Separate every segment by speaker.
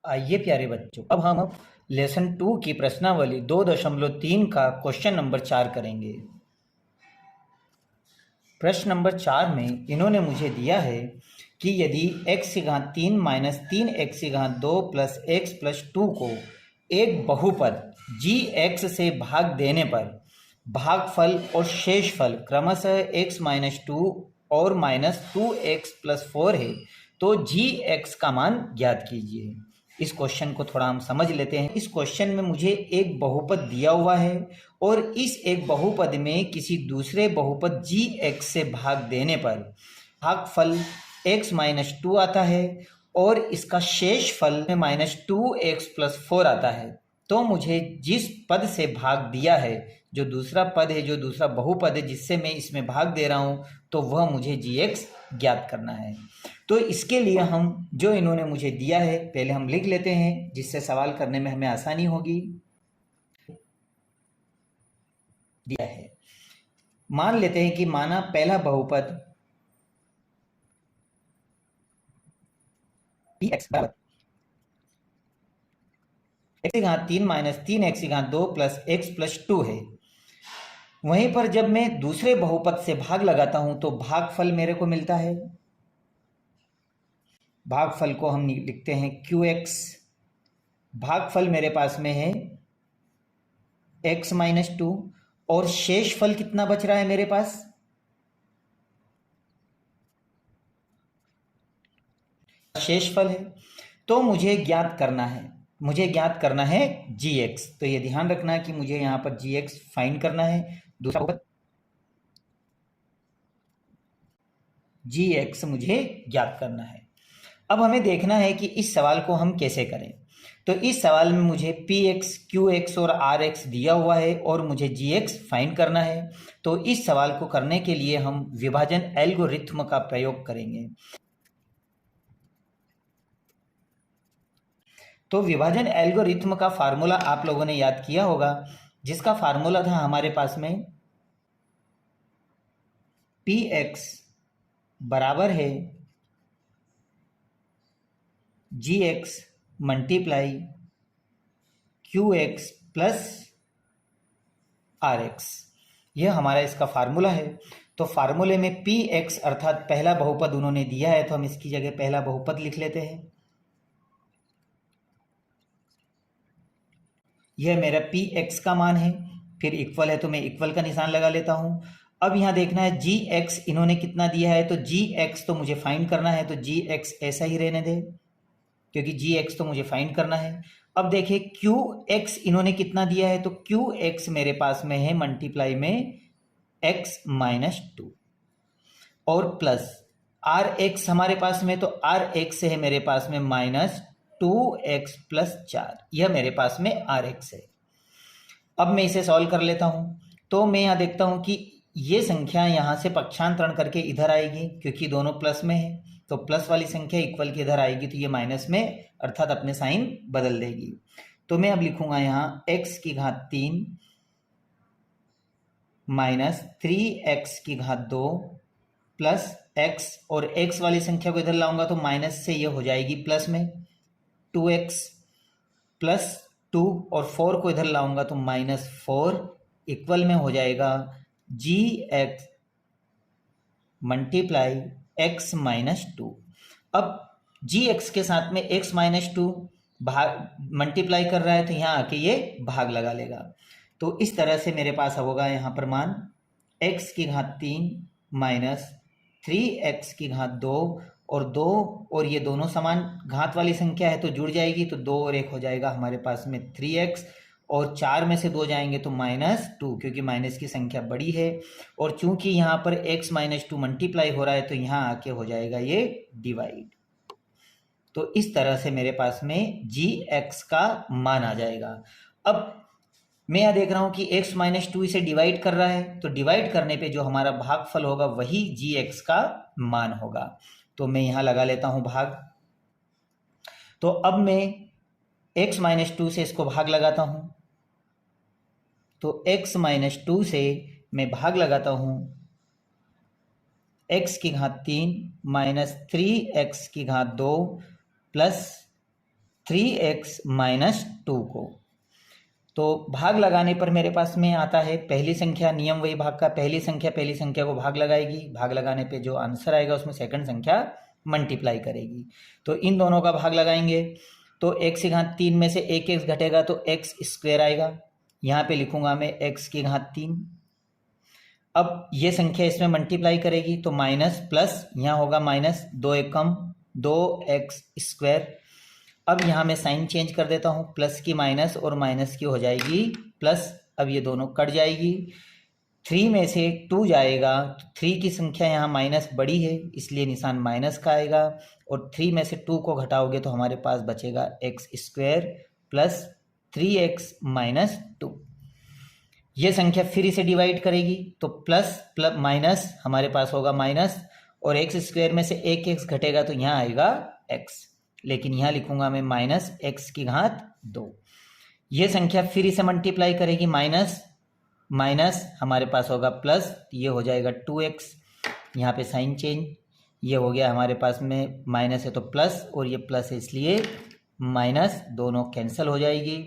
Speaker 1: आइए प्यारे बच्चों, अब हम लेसन 2 की प्रश्नावली 2.3 का क्वेश्चन नंबर 4 करेंगे। प्रश्न नंबर 4 में इन्होंने मुझे दिया है कि यदि x की घात 3 माइनस 3x की घात 2 प्लस x प्लस 2 को एक बहुपद g(x) से भाग देने पर भागफल और शेषफल क्रमशः x माइनस 2 और माइनस 2x प्लस 4 है, तो g(x) का मान ज्ञात कीजिए। इस क्वेश्चन को थोड़ा हम समझ लेते हैं। इस क्वेश्चन में मुझे एक बहुपद दिया हुआ है और इस एक बहुपद में किसी दूसरे बहुपद g(x) से भाग देने पर भागफल x माइनस 2 आता है और इसका शेषफल में माइनस 2x प्लस 4 आता है। तो मुझे जिस पद से भाग दिया है, जो दूसरा पद है, जो दूसरा बहुपद है जिससे मैं इसमें भाग दे रहा हूँ, तो वह मुझे g(x) ज्ञात करना है। तो इसके लिए हम जो इन्होंने मुझे दिया है पहले हम लिख लेते हैं, जिससे सवाल करने में हमें आसानी होगी। दिया है, मान लेते हैं कि माना पहला बहुपद x बराबर x की घात 3 माइनस 3x की घात 2 प्लस x प्लस 2 है। वहीं पर जब मैं दूसरे बहुपद से भाग लगाता हूं तो भागफल मेरे को मिलता है। भागफल को हम लिखते हैं qx। भागफल मेरे पास में है x माइनस 2 और शेषफल कितना बच रहा है मेरे पास? शेषफल है। तो मुझे ज्ञात करना है g(x). तो ये ध्यान रखना है कि मुझे यहां पर g(x) फाइंड करना है। दूसरा बहुपद g(x) मुझे ज्ञात करना है। अब हमें देखना है कि इस सवाल को हम कैसे करें। तो इस सवाल में मुझे px, qx और rx दिया हुआ है और मुझे gx फाइंड करना है। तो इस सवाल को करने के लिए हम विभाजन एल्गोरिथ्म का प्रयोग करेंगे। तो विभाजन एल्गोरिथ्म का फार्मूला आप लोगों ने याद किया होगा, जिसका फार्मूला था हमारे पास में px बराबर है gx multiply qx plus rx। यह हमारा इसका फार्मूला है। तो फार्मूले में px अर्थात पहला बहुपद उन्होंने दिया है, तो हम इसकी जगह पहला बहुपद लिख लेते हैं। यह मेरा px का मान है, फिर इक्वल है तो मैं इक्वल का निशान लगा लेता हूं। अब यहां देखना है gx इन्होंने कितना दिया है, तो gx तो मुझे फाइंड करना है, तो gx ऐसा ही रहने दे क्योंकि gx तो मुझे फाइंड करना है। अब देखिए qx इन्होंने कितना दिया है, तो qx मेरे पास में है मल्टीप्लाई में x माइनस 2 और प्लस rx हमारे पास में, तो rx है मेरे पास में माइनस 2x प्लस 4। यह मेरे पास में rx है। अब मैं इसे सॉल्व कर लेता हूं। तो मैं यहां देखता हूं कि ये संख्या यहां से पक्षांतरण करके इधर आएगी, क्योंकि दोनों प्लस में है। तो प्लस वाली संख्या इक्वल के इधर आएगी, तो ये माइनस में अर्थात अपने साइन बदल देगी। तो मैं अब लिखूंगा यहां x की घात 3 माइनस 3x की घात 2 प्लस x, और x वाली संख्या को इधर लाऊंगा तो माइनस से ये हो जाएगी प्लस में 2x प्लस 2, और 4 को इधर लाऊंगा तो माइनस 4 इक्वल में हो जाएगा gx मल्टीप्लाई x माइनस 2। अब gx के साथ में x माइनस 2 भाग मल्टीप्लाई कर रहा है, तो यहाँ आके ये भाग लगा लेगा। तो इस तरह से मेरे पास होगा यहाँ पर मान x की घात 3 माइनस 3x की घात 2 और 2, और ये दोनों समान घात वाली संख्या है तो जुड़ जाएगी, तो 2 और 1 हो जाएगा हमारे पास में 3x, और 4 में से 2 जाएंगे तो माइनस 2, क्योंकि माइनस की संख्या बड़ी है। और चूंकि यहाँ पर x माइनस 2 मल्टीप्लाई हो रहा है तो यहाँ आके हो जाएगा ये डिवाइड। तो इस तरह से मेरे पास में gx का मान आ जाएगा। अब मैं यह देख रहा हूं कि x माइनस 2 इसे डिवाइड कर रहा है, तो डिवाइड करने पे जो हमारा भागफल होगा वही gx का मान होगा। तो मैं यहां लगा लेता हूं भाग। तो अब मैं x माइनस 2 से इसको भाग लगाता हूं, तो x माइनस 2 से मैं भाग लगाता हूं x की घात 3 माइनस 3x की घात 2 प्लस 3x माइनस 2 को। तो भाग लगाने पर मेरे पास में आता है पहली संख्या, नियम वही भाग का, पहली संख्या को भाग लगाएगी, भाग लगाने पे जो आंसर आएगा उसमें सेकंड संख्या मल्टीप्लाई करेगी। तो इन दोनों का भाग लगाएंगे तो x की घात 3 में से एक x घटेगा तो x स्क्वायर आएगा, यहाँ पे लिखूंगा मैं x की घात 3। अब ये संख्या इसमें मल्टीप्लाई करेगी तो माइनस प्लस, यहाँ होगा माइनस, 2 एक कम, 2x स्क्वायर। अब यहाँ मैं साइन चेंज कर देता हूँ, प्लस की माइनस और माइनस की हो जाएगी प्लस। अब ये दोनों कट जाएगी, 3 में से 2 जाएगा तो 3 की संख्या यहाँ माइनस बड़ी है इसलिए निशान माइनस का आएगा, और 3 में से 2 को घटाओगे तो हमारे पास बचेगा x square plus 3x minus 2। ये संख्या फिर इसे डिवाइड करेगी तो प्लस प्लस माइनस हमारे पास होगा माइनस, और x स्क्वायर में से एक x घटेगा तो यहाँ आएगा x, लेकिन यहाँ लिखूंगा मैं माइनस x की घात 2। ये संख्या फिर इसे मल्टीप्लाई करेगी, माइनस माइनस हमारे पास होगा प्लस, ये हो जाएगा 2x, यहाँ पे साइन चेंज, ये हो गया हमारे पास में माइनस है तो प्लस, और ये प्लस है इसलिए माइनस, दोनों कैंसिल हो जाएगी।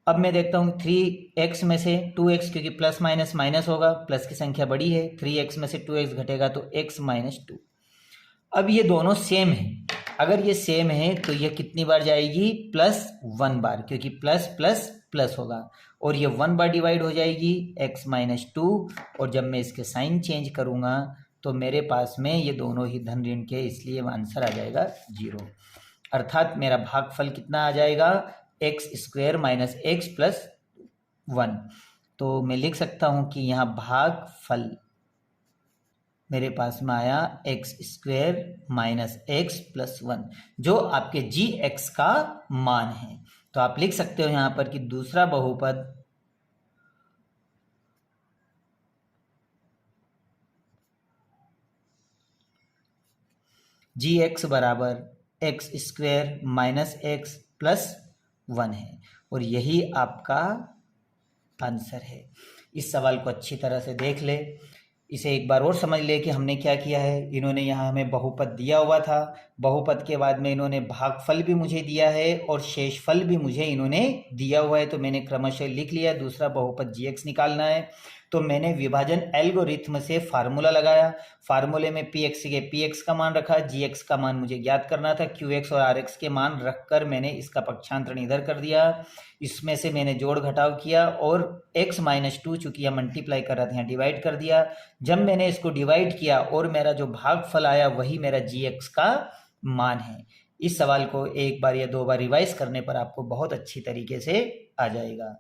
Speaker 1: अब मैं देखता हूँ 3x में से 2x, क्योंकि प्लस माइनस माइनस होगा, प्लस की संख्या बड़ी है, 3x में से 2x घटेगा तो x माइनस 2। अब ये दोनों सेम है, अगर ये सेम है तो ये कितनी बार जाएगी, प्लस 1 बार, क्योंकि प्लस प्लस प्लस होगा, और ये 1 बार डिवाइड हो जाएगी x माइनस 2, और जब मैं इसके साइन चेंज करूँगा तो मेरे पास में ये दोनों ही धन ऋण के, इसलिए आंसर आ जाएगा 0। अर्थात मेरा भागफल कितना आ जाएगा, x square minus x plus 1। तो मैं लिख सकता हूँ कि यहाँ भागफल मेरे पास में आया x square minus x plus 1, जो आपके gx का मान है। तो आप लिख सकते हो यहाँ पर कि दूसरा बहुपद gx बराबर x square minus x plus 1 है, और यही आपका आंसर है। इस सवाल को अच्छी तरह से देख ले, इसे एक बार और समझ ले कि हमने क्या किया है। इन्होंने यहाँ हमें बहुपद दिया हुआ था, बहुपद के बाद में इन्होंने भागफल भी मुझे दिया है और शेषफल भी मुझे इन्होंने दिया हुआ है, तो मैंने क्रमशः लिख लिया। दूसरा बहुपद gx निकालना है, तो मैंने विभाजन एल्गोरिथ्म से फार्मूला लगाया, फार्मूले में px के px का मान रखा, gx का मान मुझे ज्ञात करना था, qx और rx के मान रखकर मैंने इसका पक्षांतरण इधर कर दिया, इसमें से मैंने जोड़ घटाव किया, और x माइनस 2 चूंकि यह मल्टीप्लाई कर रहा था यहाँ डिवाइड कर दिया। जब मैंने इसको डिवाइड किया और मेरा जो भागफल आया वही मेरा gx का मान है। इस सवाल को एक बार या 2 बार रिवाइज करने पर आपको बहुत अच्छी तरीके से आ जाएगा।